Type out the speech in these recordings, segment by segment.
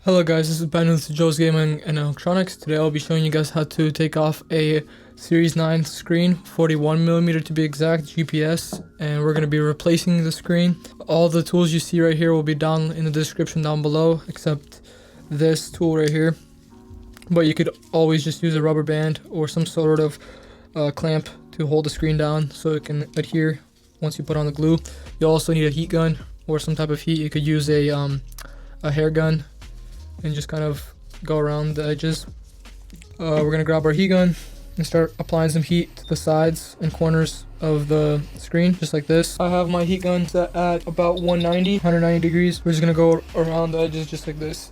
Hello guys, this is Ben with Joe's Gaming and Electronics. Today I'll be showing you guys how to take off a Series 9 screen, 41mm to be exact, GPS, and we're going to be replacing the screen. All the tools you see right here will be down in the description down below, except this tool right here. But you could always just use a rubber band or some sort of clamp to hold the screen down so it can adhere once you put on the glue. You also need a heat gun or some type of heat. You could use a hair gun and just kind of go around the edges. We're gonna grab our heat gun and start applying some heat to the sides and corners of the screen, just like this. I have my heat gun set at about 190 degrees. We're just gonna go around the edges just like this.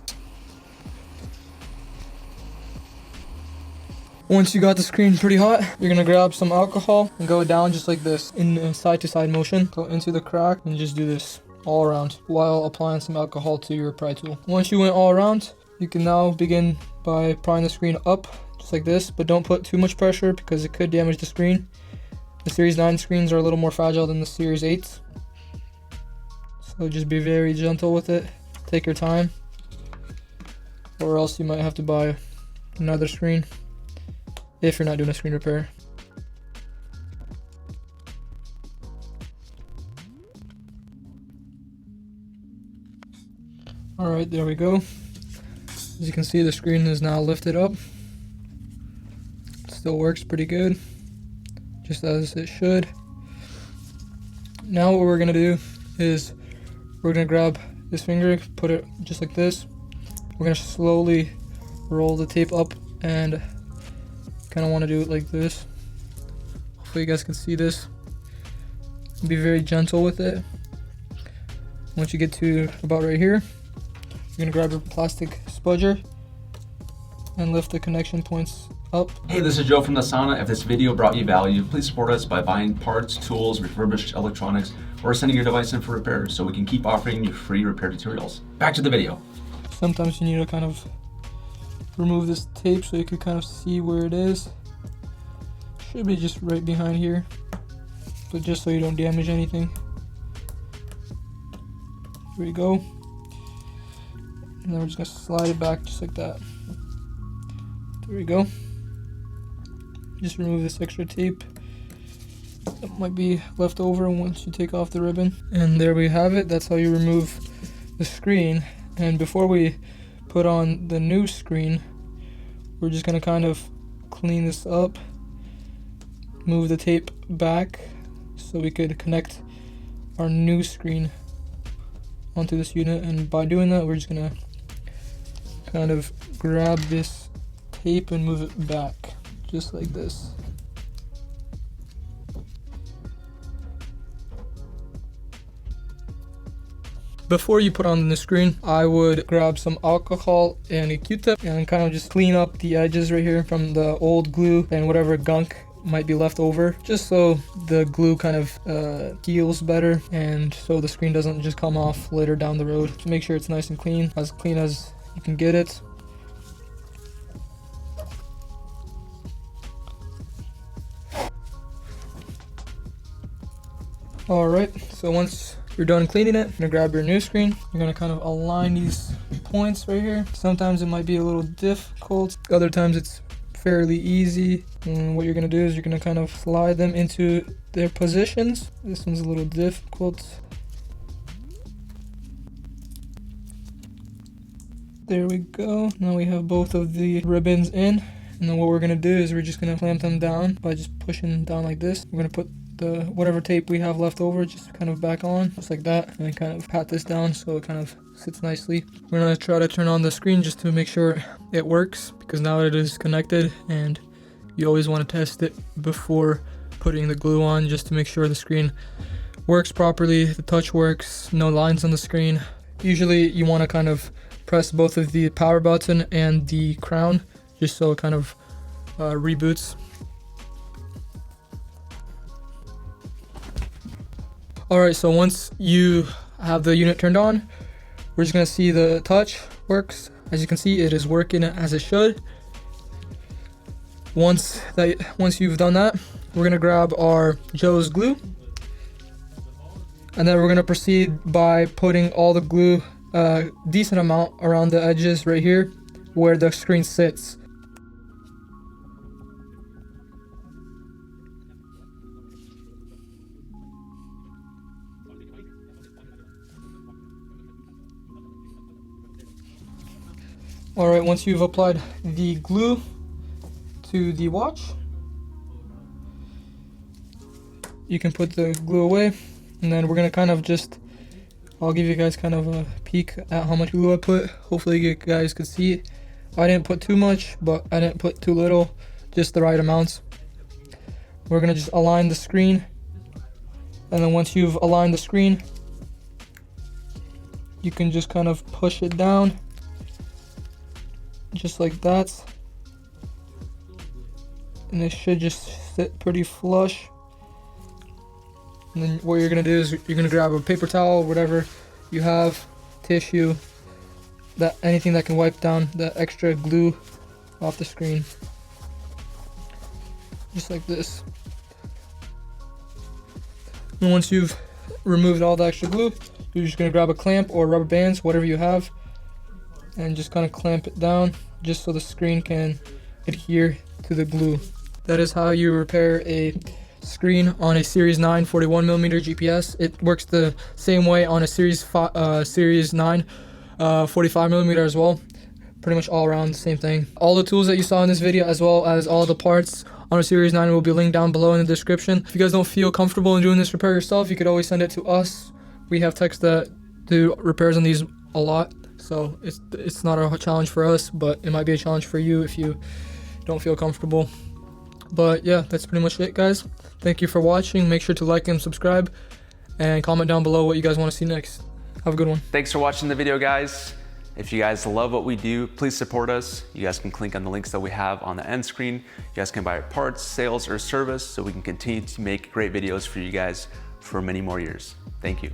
Once you got the screen pretty hot, you're gonna grab some alcohol and go down just like this in a side-to-side motion. Go into the crack and just do this all around while applying some alcohol to your pry tool. Once you went all around, you can now begin by prying the screen up just like this, but don't put too much pressure because it could damage the screen. The Series 9 screens are a little more fragile than the Series 8s, so just be very gentle with it. Take your time, or else you might have to buy another screen if you're not doing a screen repair. Alright, there we go. As you can see, the screen is now lifted up. It still works pretty good, just as it should. Now what we're going to do is we're going to grab this finger, put it just like this. We're going to slowly roll the tape up and kind of want to do it like this. Hopefully you guys can see this. Be very gentle with it. Once you get to about right here, you're gonna grab your plastic spudger and lift the connection points up. Hey, this is Joe from the Sauna. If this video brought you value, please support us by buying parts, tools, refurbished electronics, or sending your device in for repair so we can keep offering you free repair tutorials. Back to the video. Sometimes you need to kind of remove this tape so you can kind of see where it is. Should be just right behind here, but just so you don't damage anything. Here we go. And then we're just going to slide it back just like that. There we go. Just remove this extra tape that might be left over once you take off the ribbon. And there we have it. That's how you remove the screen. And before we put on the new screen, we're just going to kind of clean this up. Move the tape back so we could connect our new screen onto this unit. And by doing that, we're just going to kind of grab this tape and move it back just like this. Before you put on the screen, I would grab some alcohol and a Q-tip and kind of just clean up the edges right here from the old glue and whatever gunk might be left over, just so the glue kind of heals better and so the screen doesn't just come off later down the road. So make sure it's nice and clean as you can get it. Alright, so once you're done cleaning it, you're gonna grab your new screen. You're gonna kind of align these points right here. Sometimes it might be a little difficult, other times it's fairly easy. And what you're gonna do is you're gonna kind of slide them into their positions. This one's a little difficult. There we go. Now we have both of the ribbons in. And then what we're gonna do is we're just gonna clamp them down by just pushing down like this. We're gonna put the whatever tape we have left over just kind of back on, just like that, and then kind of pat this down so it kind of sits nicely. We're gonna try to turn on the screen just to make sure it works, because now it is connected and you always want to test it before putting the glue on, just to make sure the screen works properly, the touch works, no lines on the screen. Usually you want to kind of press both of the power button and the crown just so it kind of reboots. Alright, so once you have the unit turned on, we're just going to see the touch works. As you can see, it is working as it should. Once you've done that, we're going to grab our Joe's glue, and then we're going to proceed by putting all the glue a decent amount around the edges right here where the screen sits. Alright, once you've applied the glue to the watch, you can put the glue away, and then we're gonna kind of just, I'll give you guys kind of a peek at how much glue I put. Hopefully you guys could see it. I didn't put too much, but I didn't put too little, just the right amounts. We're gonna just align the screen, and then once you've aligned the screen, you can just kind of push it down, just like that, and it should just sit pretty flush. And then what you're gonna do is you're gonna grab a paper towel, whatever you have, tissue, that anything that can wipe down the extra glue off the screen, just like this. And once you've removed all the extra glue, you're just gonna grab a clamp or rubber bands, whatever you have, and just kind of clamp it down just so the screen can adhere to the glue. That is how you repair a screen on a Series 9 41mm GPS. It works the same way on a Series 9 45mm as well. Pretty much all around the same thing. All the tools that you saw in this video, as well as all the parts on a Series 9, will be linked down below in the description. If you guys don't feel comfortable in doing this repair yourself, you could always send it to us. We have techs that do repairs on these a lot, so it's not a challenge for us, but it might be a challenge for you if you don't feel comfortable. But yeah, that's pretty much it, guys. Thank you for watching. Make sure to like and subscribe, and comment down below what you guys want to see next. Have a good one. Thanks for watching the video, guys. If you guys love what we do, please support us. You guys can click on the links that we have on the end screen. You guys can buy parts, sales, or service so we can continue to make great videos for you guys for many more years. Thank you.